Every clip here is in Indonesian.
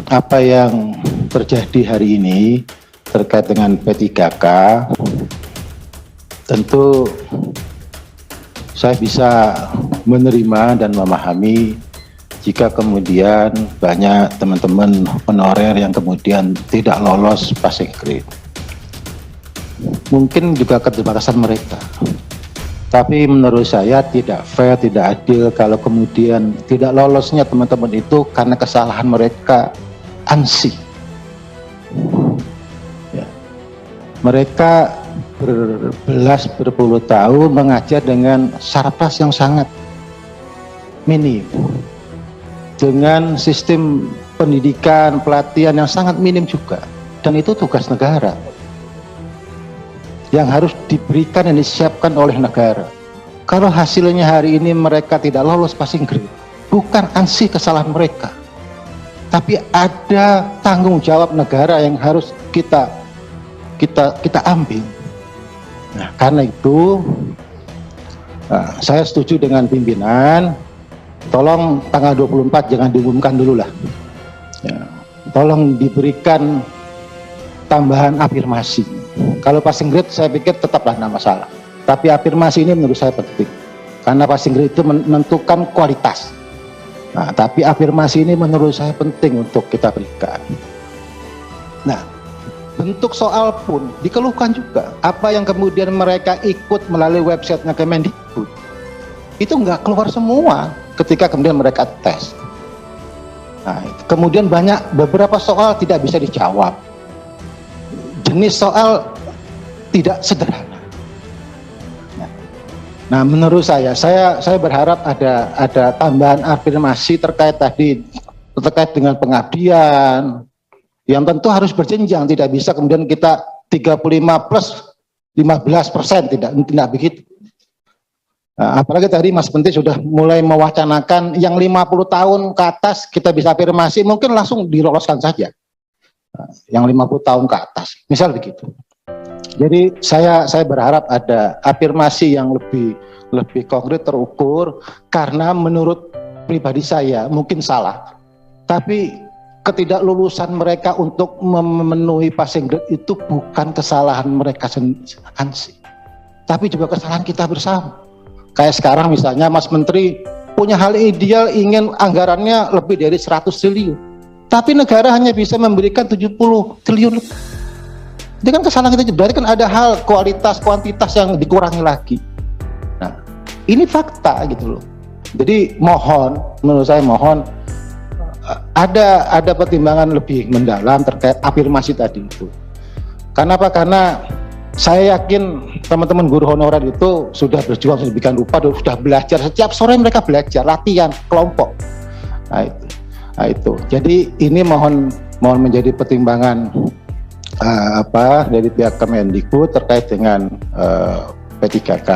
Apa yang terjadi hari ini terkait dengan P3K, tentu saya bisa menerima dan memahami jika kemudian banyak teman-teman honorer yang kemudian tidak lolos passing grade. Mungkin juga keterbatasan mereka. Tapi menurut saya tidak fair, tidak adil kalau kemudian tidak lolosnya teman-teman itu karena kesalahan mereka ANSI. Ya. Mereka berpuluh tahun mengajar dengan syarafas yang sangat minim, dengan sistem pendidikan, pelatihan yang sangat minim juga, dan itu tugas negara yang harus diberikan dan disiapkan oleh negara. Kalau hasilnya hari ini mereka tidak lolos passing grade, bukan ANSI kesalahan mereka, tapi ada tanggung jawab negara yang harus kita ambil. Nah, karena itu saya setuju dengan pimpinan, tolong tanggal 24 jangan diumumkan dulu lah. Ya, tolong diberikan tambahan afirmasi. Kalau passing grade saya pikir tetaplah tidak masalah, tapi afirmasi ini menurut saya penting karena passing grade itu menentukan kualitas. Nah, tapi afirmasi ini menurut saya penting untuk kita berikan. Nah, bentuk soal pun dikeluhkan juga. Apa yang kemudian mereka ikut melalui websitenya Kemendikbud itu nggak keluar semua ketika kemudian mereka tes. Nah, kemudian beberapa soal tidak bisa dijawab. Jenis soal tidak sederhana. Nah, menurut saya berharap ada tambahan afirmasi terkait dengan pengabdian yang tentu harus berjenjang, tidak bisa kemudian kita 35 plus 15%, tidak begitu. Nah, apalagi tadi Mas Menteri sudah mulai mewacanakan yang 50 tahun ke atas kita bisa afirmasi, mungkin langsung diloloskan saja. Yang 50 tahun ke atas, misal begitu. Jadi saya berharap ada afirmasi yang lebih konkret, terukur, karena menurut pribadi saya mungkin salah, tapi ketidaklulusan mereka untuk memenuhi passing grade itu bukan kesalahan mereka ANSI, tapi juga kesalahan kita bersama. Kayak sekarang misalnya Mas Menteri punya hal ideal, ingin anggarannya lebih dari 100 triliun, tapi negara hanya bisa memberikan 70 triliun. Itu kan kesalahan kita, berarti kan ada hal kualitas, kuantitas yang dikurangi lagi. Nah, ini fakta gitu loh. Jadi menurut saya ada pertimbangan lebih mendalam terkait afirmasi tadi itu. Kenapa? Karena saya yakin teman-teman guru honorer itu sudah berjuang sedemikian rupa, sudah belajar, setiap sore mereka belajar, latihan, kelompok. Nah itu. Jadi ini mohon menjadi pertimbangan dari pihak Kemendikbud terkait dengan P3K.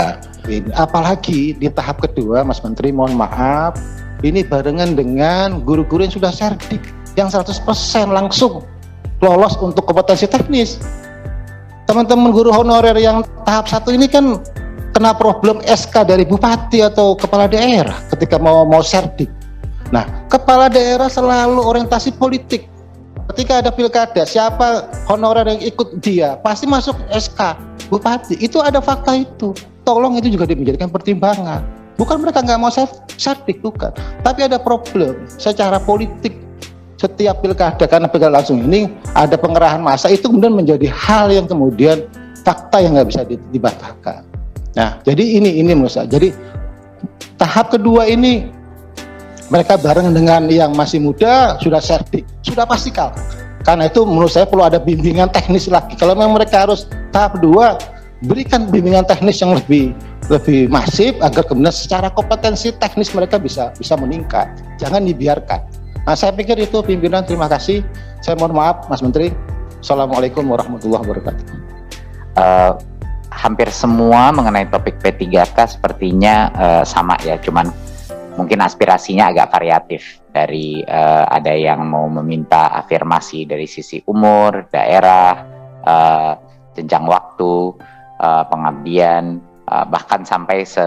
Apalagi di tahap kedua, Mas Menteri, mohon maaf, ini barengan dengan guru-guru yang sudah serdik, yang 100% langsung lolos untuk kompetensi teknis. Teman-teman guru honorer yang tahap 1 ini kan kena problem SK dari bupati atau kepala daerah ketika mau serdik. Nah, kepala daerah selalu orientasi politik. Ketika ada pilkada, siapa honorer yang ikut dia pasti masuk SK bupati. Itu ada fakta itu. Tolong itu juga dijadikan pertimbangan. Bukan mereka nggak mau serdik, bukan. Tapi ada problem secara politik setiap pilkada, karena pilkada langsung ini ada pengerahan massa, itu kemudian menjadi hal yang kemudian fakta yang nggak bisa dibatalkan. Nah, jadi ini menurut saya. Jadi tahap kedua ini mereka bareng dengan yang masih muda sudah serdik, sudah pasti kalah. Karena itu menurut saya perlu ada bimbingan teknis lagi. Kalau memang mereka harus tahap 2, berikan bimbingan teknis yang lebih masif agar kemudian secara kompetensi teknis mereka bisa meningkat. Jangan dibiarkan. Nah, saya pikir itu pimpinan. Terima kasih. Saya mohon maaf, Mas Menteri. Assalamualaikum warahmatullahi wabarakatuh. Hampir semua mengenai topik P3K sepertinya sama ya, cuman mungkin aspirasinya agak variatif. Dari ada yang mau meminta afirmasi dari sisi umur, daerah, jenjang waktu, pengabdian, bahkan sampai se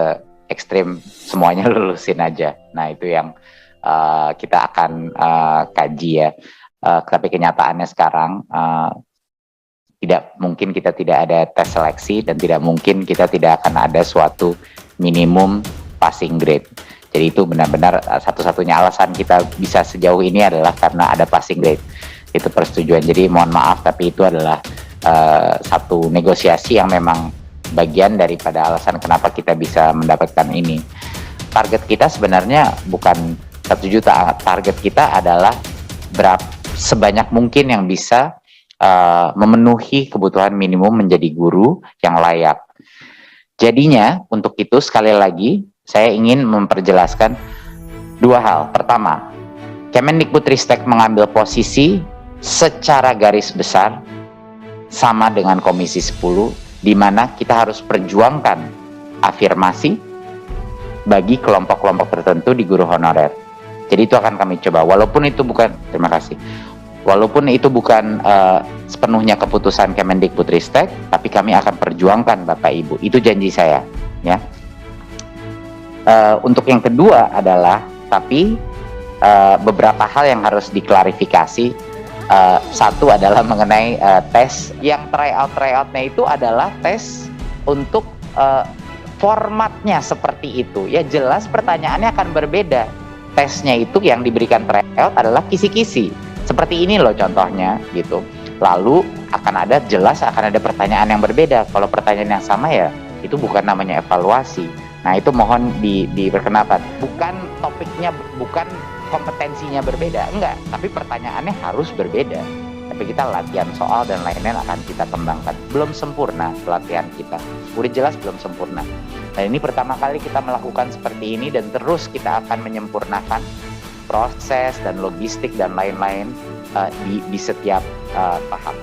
ekstrim semuanya lulusin aja. Nah, itu yang kita akan kaji ya. Tapi kenyataannya sekarang tidak mungkin kita tidak ada tes seleksi dan tidak mungkin kita tidak akan ada suatu minimum passing grade. Jadi itu benar-benar satu-satunya alasan kita bisa sejauh ini adalah karena ada passing grade. Itu persetujuan. Jadi mohon maaf, tapi itu adalah satu negosiasi yang memang bagian daripada alasan kenapa kita bisa mendapatkan ini. Target kita sebenarnya bukan 1 juta. Target kita adalah sebanyak mungkin yang bisa memenuhi kebutuhan minimum menjadi guru yang layak. Jadinya untuk itu sekali lagi saya ingin memperjelaskan 2 hal. Pertama, Kemendikbudristek mengambil posisi secara garis besar sama dengan Komisi 10, di mana kita harus perjuangkan afirmasi bagi kelompok-kelompok tertentu di guru honorer. Jadi itu akan kami coba, walaupun itu bukan sepenuhnya keputusan Kemendikbudristek, tapi kami akan perjuangkan Bapak Ibu. Itu janji saya, ya. Untuk yang kedua adalah, tapi beberapa hal yang harus diklarifikasi. Satu adalah mengenai tes yang tryout-tryoutnya itu adalah tes untuk formatnya seperti itu. Ya jelas pertanyaannya akan berbeda. Tesnya itu yang diberikan tryout adalah kisi-kisi. Seperti ini loh contohnya gitu. Lalu akan ada pertanyaan yang berbeda. Kalau pertanyaan yang sama ya itu bukan namanya evaluasi. Nah itu mohon diperkenalkan. Bukan topiknya, bukan kompetensinya berbeda, enggak. Tapi pertanyaannya harus berbeda. Tapi kita latihan soal dan lain-lain akan kita kembangkan. Belum sempurna pelatihan kita. Udah jelas belum sempurna. Dan ini pertama kali kita melakukan seperti ini dan terus kita akan menyempurnakan proses dan logistik dan lain-lain di setiap tahap.